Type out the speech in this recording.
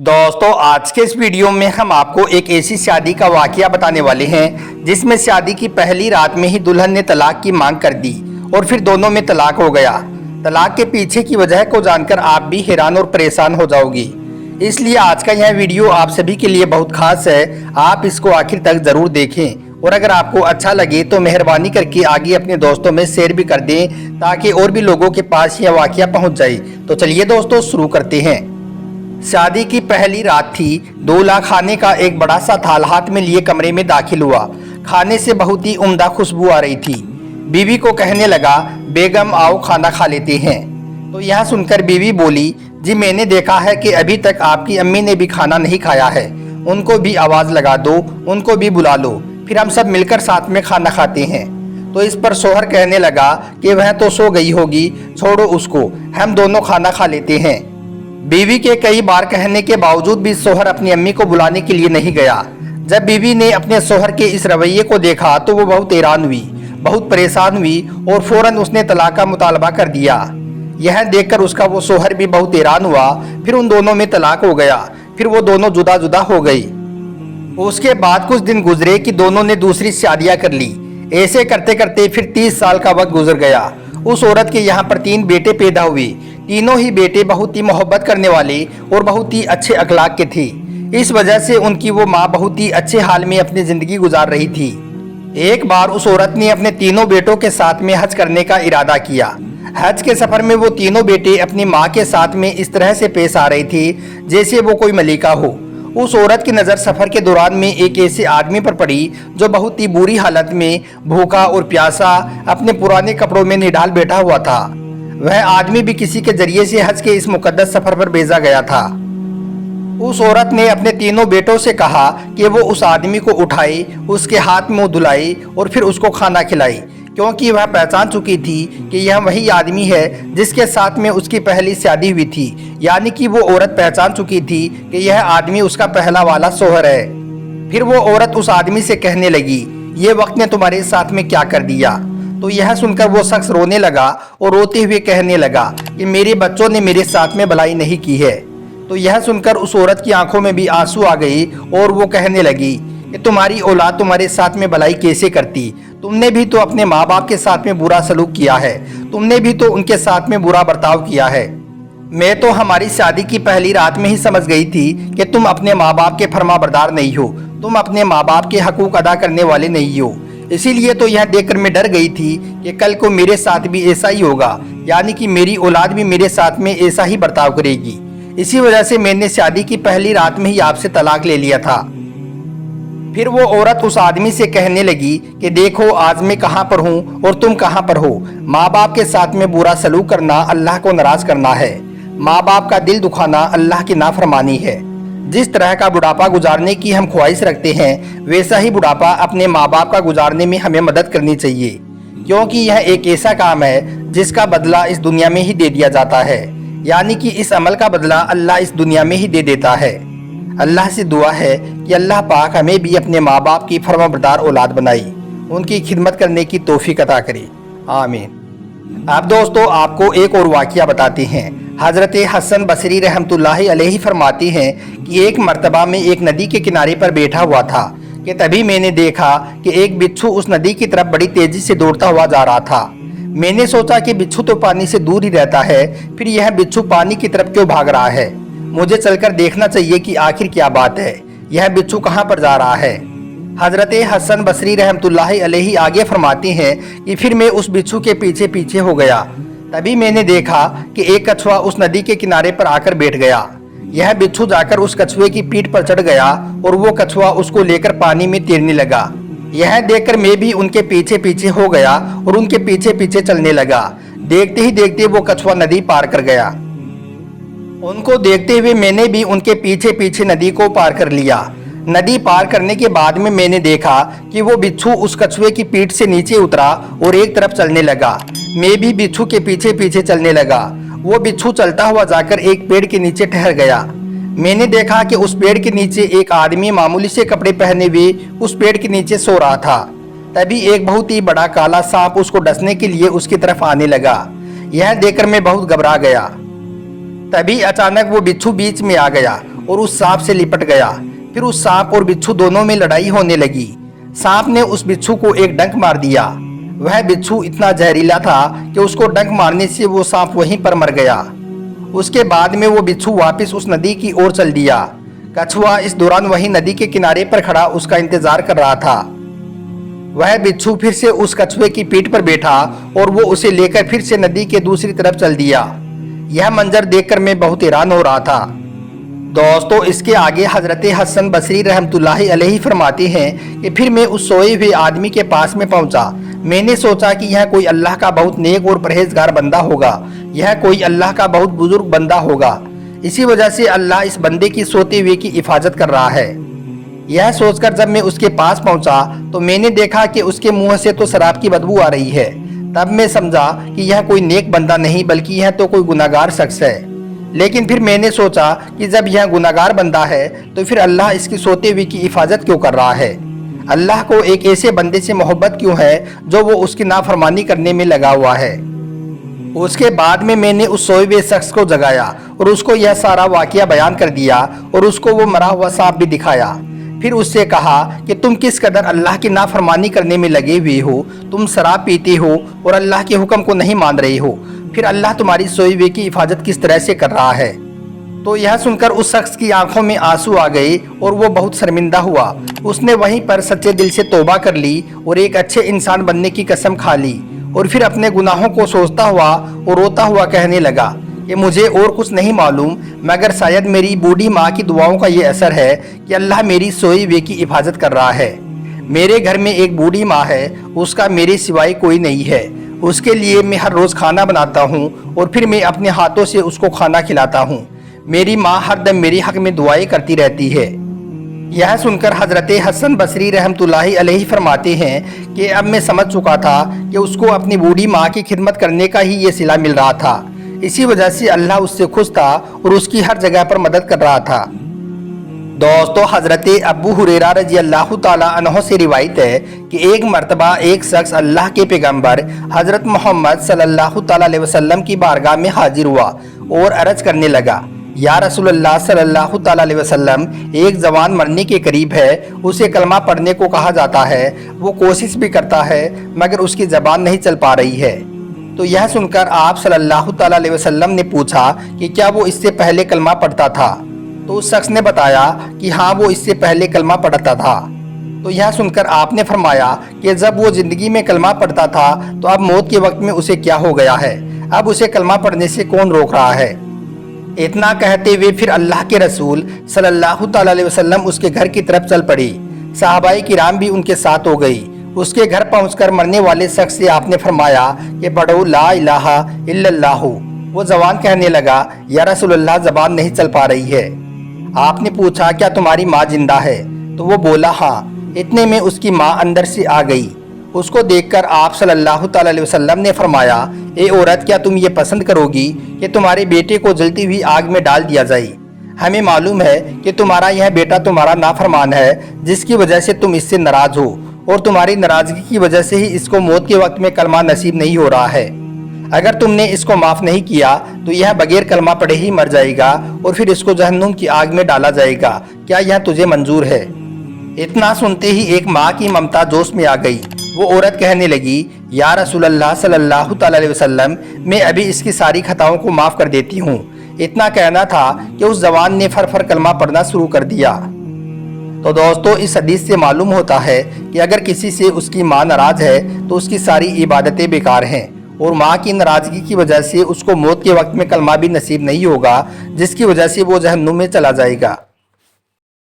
दोस्तों आज के इस वीडियो में हम आपको एक ऐसी शादी का वाकया बताने वाले हैं जिसमें शादी की पहली रात में ही दुल्हन ने तलाक की मांग कर दी और फिर दोनों में तलाक हो गया। तलाक के पीछे की वजह को जानकर आप भी हैरान और परेशान हो जाओगी। इसलिए आज का यह वीडियो आप सभी के लिए बहुत खास है, आप इसको आखिर तक जरूर देखें और अगर आपको अच्छा लगे तो मेहरबानी करके आगे अपने दोस्तों में शेयर भी कर दें ताकि और भी लोगों के पास यह वाकया पहुंच जाए। तो चलिए दोस्तों शुरू करते हैं। शादी की पहली रात थी। दूल्हा खाने का एक बड़ा सा थाल हाथ में लिए कमरे में दाखिल हुआ। खाने से बहुत ही उम्दा खुशबू आ रही थी। बीवी को कहने लगा, बेगम आओ खाना खा लेते हैं। तो यह सुनकर बीवी बोली, जी मैंने देखा है कि अभी तक आपकी अम्मी ने भी खाना नहीं खाया है, उनको भी आवाज़ लगा दो, उनको भी बुला लो, फिर हम सब मिलकर साथ में खाना खाते हैं। तो इस पर शोहर कहने लगा कि वह तो सो गई होगी, छोड़ो उसको, हम दोनों खाना खा लेते हैं। बीवी के कई बार कहने के बावजूद भी शोहर अपनी अम्मी को बुलाने के लिए नहीं गया। जब बीवी ने अपने शोहर के इस रवैये को देखा तो वो बहुत हैरान हुई, बहुत परेशान हुई और फौरन उसने तलाक का मुतालबा कर दिया। यह देखकर उसका वो शोहर भी बहुत हैरान हुआ। फिर उन दोनों में तलाक हो गया। फिर वो दोनों जुदा जुदा हो गई। उसके बाद कुछ दिन गुजरे कि दोनों ने दूसरी शादियां कर ली। ऐसे करते करते फिर 30 साल का वक्त गुजर गया। उस औरत के यहाँ पर 3 बेटे पैदा हुए। तीनों ही बेटे बहुत ही मोहब्बत करने वाले और बहुत ही अच्छे अखलाक के थे। इस वजह से उनकी वो माँ बहुत ही अच्छे हाल में अपनी जिंदगी गुजार रही थी। एक बार उस औरत ने अपने तीनों बेटों के साथ में हज करने का इरादा किया। हज के सफर में वो तीनों बेटे अपनी माँ के साथ में इस तरह से पेश आ रहे थे जैसे वो कोई मलिका हो। उस औरत की नज़र सफ़र के दौरान में एक ऐसे आदमी पर पड़ी जो बहुत ही बुरी हालत में भूखा और प्यासा अपने पुराने कपड़ों में निढाल बैठा हुआ था। वह आदमी भी किसी के जरिए से हज के इस मुकद्दस सफ़र पर भेजा गया था। उस औरत ने अपने तीनों बेटों से कहा कि वो उस आदमी को उठाए, उसके हाथ मुंह धुलाए और फिर उसको खाना खिलाए, क्योंकि वह पहचान चुकी थी कि यह वही आदमी है जिसके साथ में उसकी पहली शादी हुई थी। यानी कि वो औरत पहचान चुकी थी कि यह आदमी उसका पहला वाला शोहर है। फिर वो औरत उस आदमी से कहने लगी, ये वक्त ने तुम्हारे साथ में क्या कर दिया। तो यह सुनकर वो शख्स रोने लगा और रोते हुए कहने लगा कि मेरे बच्चों ने मेरे साथ में भलाई नहीं की है। तो यह सुनकर उस औरत की आंखों में भी आंसू आ गई और वो कहने लगी कि तुम्हारी औलाद तुम्हारे साथ में भलाई कैसे करती, तुमने भी तो अपने माँ बाप के साथ में बुरा सलूक किया है, तुमने भी तो उनके साथ में बुरा बर्ताव किया है। मैं तो हमारी शादी की पहली रात में ही समझ गई थी कि तुम अपने माँ बाप के फरमाबरदार नहीं हो, तुम अपने माँ बाप के हकूक अदा करने वाले नहीं हो। इसीलिए तो यह देखकर मैं डर गई थी कि कल को मेरे साथ भी ऐसा ही होगा, यानी कि मेरी औलाद भी मेरे साथ में ऐसा ही बर्ताव करेगी। इसी वजह से मैंने शादी की पहली रात में ही आपसे तलाक ले लिया था। फिर वो औरत उस आदमी से कहने लगी कि देखो आज मैं कहाँ पर हूँ और तुम कहाँ पर हो। माँ बाप के साथ में बुरा सलूक करना अल्लाह को नाराज करना है। माँ बाप का दिल दुखाना अल्लाह की नाफरमानी है। जिस तरह का बुढ़ापा गुजारने की हम ख्वाहिश रखते हैं, वैसा ही बुढ़ापा अपने माँ बाप का गुजारने में हमें मदद करनी चाहिए, क्योंकि यह एक ऐसा काम है जिसका बदला इस दुनिया में ही दे दिया जाता है। यानी कि इस अमल का बदला अल्लाह इस दुनिया में ही दे देता है। अल्लाह से दुआ है कि अल्लाह पाक हमें भी अपने माँ बाप की फरमाबरदार औलाद बनाई, उनकी खिदमत करने की तौफीक अता करे, आमीन। अब दोस्तों आपको एक और वाक़या बताते हैं। हज़रत हसन बसरी रहमतुल्लाहि अलैहि फरमाती हैं कि एक मर्तबा में एक नदी के किनारे पर बैठा हुआ था कि तभी मैंने देखा कि एक बिच्छू उस नदी की तरफ बड़ी तेज़ी से दौड़ता हुआ जा रहा था। मैंने सोचा कि बिच्छू तो पानी से दूर ही रहता है, फिर यह बिच्छू पानी की तरफ क्यों भाग रहा है। मुझे चलकर देखना चाहिए कि आखिर क्या बात है, यह बिच्छू कहाँ पर जा रहा है। हज़रत हसन बसरी रहमतुल्लाहि अलैहि आगे फरमाती हैं कि फिर मैं उस बिच्छू के पीछे पीछे हो गया। तभी मैंने देखा कि एक कछुआ उस नदी के किनारे पर आकर बैठ गया। यह बिच्छू जाकर उस कछुए की पीठ पर चढ़ गया और वो कछुआ उसको लेकर पानी में तैरने लगा। यह देखकर मैं भी उनके पीछे पीछे हो गया और उनके पीछे पीछे चलने लगा। देखते ही देखते वो कछुआ नदी पार कर गया। उनको देखते हुए मैंने भी उनके पीछे पीछे नदी को पार कर लिया। नदी पार करने के बाद में मैंने देखा कि वो बिच्छू उस कछुए की पीठ से नीचे उतरा और एक तरफ चलने लगा। मैं भी बिच्छू के पीछे पीछे चलने लगा। वो बिच्छू चलता हुआ जाकर एक पेड़ के नीचे ठहर गया। मैंने देखा कि उस पेड़ के नीचे एक आदमी मामूली से कपड़े पहने हुए उस पेड़ के नीचे सो रहा था। तभी एक बहुत ही बड़ा काला सांप उसको डसने के लिए उसकी तरफ आने लगा। यह देखकर मैं बहुत घबरा गया। तभी अचानक वो बिच्छू बीच में आ गया और उस सांप से लिपट गया। फिर उस सांप और बिच्छू दोनों में लड़ाई होने लगी। सांप ने उस बिच्छू को एक डंक मार दिया। वह बिच्छू इतना जहरीला था कि उसको डंक मारने से वो सांप वहीं पर मर गया। उसके बाद में वो बिच्छू वापस उस नदी की ओर चल दिया। कछुआ इस दौरान वहीं नदी के किनारे पर खड़ा उसका इंतजार कर रहा था। वह बिच्छू फिर से उस कछुए की पीठ पर बैठा और वो उसे लेकर फिर से नदी के दूसरी तरफ चल दिया। यह मंजर देखकर मैं बहुत हैरान हो रहा था। दोस्तों, इसके आगे हजरत हसन बसरी रहमतुल्लाहि अलैहि फरमाते हैं कि फिर मैं उस सोए हुए आदमी के पास में पहुंचा। मैंने सोचा कि यह कोई अल्लाह का बहुत नेक और परहेजगार बंदा होगा, यह कोई अल्लाह का बहुत बुजुर्ग बंदा होगा। इसी वजह से अल्लाह इस बंदे की सोते हुए की हिफाजत कर रहा है। यह सोचकर जब मैं उसके पास पहुंचा तो मैंने देखा कि उसके मुंह से तो शराब की बदबू आ रही है। तब मैं समझा कि यह कोई नेक बंदा नहीं बल्कि यह तो कोई गुनाहगार शख्स है। लेकिन फिर मैंने सोचा कि जब यह गुनाहगार बंदा है तो फिर अल्लाह इसकी सोते हुए की हिफाजत क्यों कर रहा है? अल्लाह को एक ऐसे बंदे से मोहब्बत क्यों है जो वो उसकी नाफरमानी करने में लगा हुआ है? उसके बाद में मैंने उस सोए हुए शख्स को जगाया और उसको यह सारा वाकया बयान कर दिया और उसको वो मरा हुआ सांप भी दिखाया। फिर उससे कहा कि तुम किस कदर अल्लाह की नाफरमानी करने में लगे हुए हो। तुम शराब पीते हो और अल्लाह के हुक्म को नहीं मान रहे हो, फिर अल्लाह तुम्हारी सोए हुए की हिफाजत किस तरह से कर रहा है? तो यह सुनकर उस शख्स की आंखों में आंसू आ गए और वो बहुत शर्मिंदा हुआ। उसने वहीं पर सच्चे दिल से तौबा कर ली और एक अच्छे इंसान बनने की कसम खा ली और फिर अपने गुनाहों को सोचता हुआ और रोता हुआ कहने लगा कि मुझे और कुछ नहीं मालूम मगर शायद मेरी बूढ़ी माँ की दुआओं का ये असर है कि अल्लाह मेरी सोई हुए की हिफाजत कर रहा है। मेरे घर में एक बूढ़ी माँ है, उसका मेरे सिवाय कोई नहीं है। उसके लिए मैं हर रोज़ खाना बनाता हूँ और फिर मैं अपने हाथों से उसको खाना खिलाता हूँ। मेरी माँ हर दम मेरे हक में दुआएं करती रहती है। यह सुनकर हजरत हसन बसरी रहमतुल्लाहि अलैहि फरमाते हैं कि अब मैं समझ चुका था कि उसको अपनी बूढ़ी माँ की खिदमत करने का ही ये सिला मिल रहा था। इसी वजह से अल्लाह उससे खुश था और उसकी हर जगह पर मदद कर रहा था। दोस्तों, हजरत अबू हुरैरा रजी अल्लाह ताला अन्हु से रिवायत है कि एक मर्तबा एक शख्स अल्लाह के पैगंबर हजरत मोहम्मद सल्लल्लाहु ताला अलैहि वसल्लम की बारगाह में हाजिर हुआ और अर्ज करने लगा, या रसूलल्लाह सल्लल्लाहु ताला अलैहि वसल्लम, एक जवान मरने के करीब है, उसे कलमा पढ़ने को कहा जाता है, वो कोशिश भी करता है मगर उसकी ज़बान नहीं चल पा रही है। तो यह सुनकर आप सल्लल्लाहु ताला अलैहि वसल्लम ने पूछा कि क्या वो इससे पहले कलमा पढ़ता था? तो उस शख्स ने बताया कि हाँ, वो इससे पहले कलमा पढ़ता था। तो यह सुनकर आपने फरमाया कि जब वो ज़िंदगी में कलमा पढ़ता था तो अब मौत के वक्त में उसे क्या हो गया है? अब उसे कलमा पढ़ने से कौन रोक रहा है? इतना कहते हुए फिर अल्लाह के रसूल सल्लल्लाहु ताला अलैहि वसल्लम उसके घर की तरफ चल पड़ी। सहाबाए किराम भी उनके साथ हो गई। उसके घर पहुंचकर मरने वाले शख्स से आपने फरमाया कि पढ़ो ला इलाहा इल्लल्लाहु। वो जवान कहने लगा, या रसूलल्लाह, ज़बान नहीं चल पा रही है। आपने पूछा, क्या तुम्हारी माँ जिंदा है? तो वो बोला, हाँ। इतने में उसकी माँ अंदर से आ गई। उसको देखकर आप सल्लल्लाहु ताला अलैहि वसल्लम ने फरमाया, ए औरत, क्या तुम ये पसंद करोगी कि तुम्हारे बेटे को जलती हुई आग में डाल दिया जाए? हमें मालूम है कि तुम्हारा यह बेटा तुम्हारा नाफरमान है, जिसकी वजह से तुम इससे नाराज हो और तुम्हारी नाराजगी की वजह से ही इसको मौत के वक्त में कलमा नसीब नहीं हो रहा है। अगर तुमने इसको माफ़ नहीं किया तो यह बगैर कलमा पढ़े ही मर जाएगा और फिर इसको जहन्नुम की आग में डाला जाएगा। क्या यह तुझे मंजूर है? इतना सुनते ही एक माँ की ममता जोश में आ गई। वो औरत कहने लगी, या रसूलल्लाह सल्लल्लाहु ताला अलैहि वसल्लम, मैं अभी इसकी सारी खताओं को माफ़ कर देती हूँ। इतना कहना था कि उस जवान ने फर फर कलमा पढ़ना शुरू कर दिया। तो दोस्तों, इस हदीस से मालूम होता है कि अगर किसी से उसकी माँ नाराज़ है तो उसकी सारी इबादतें बेकार हैं और माँ की नाराज़गी की वजह से उसको मौत के वक्त में कलमा भी नसीब नहीं होगा, जिसकी वजह से वो जहन्नुम में चला जाएगा।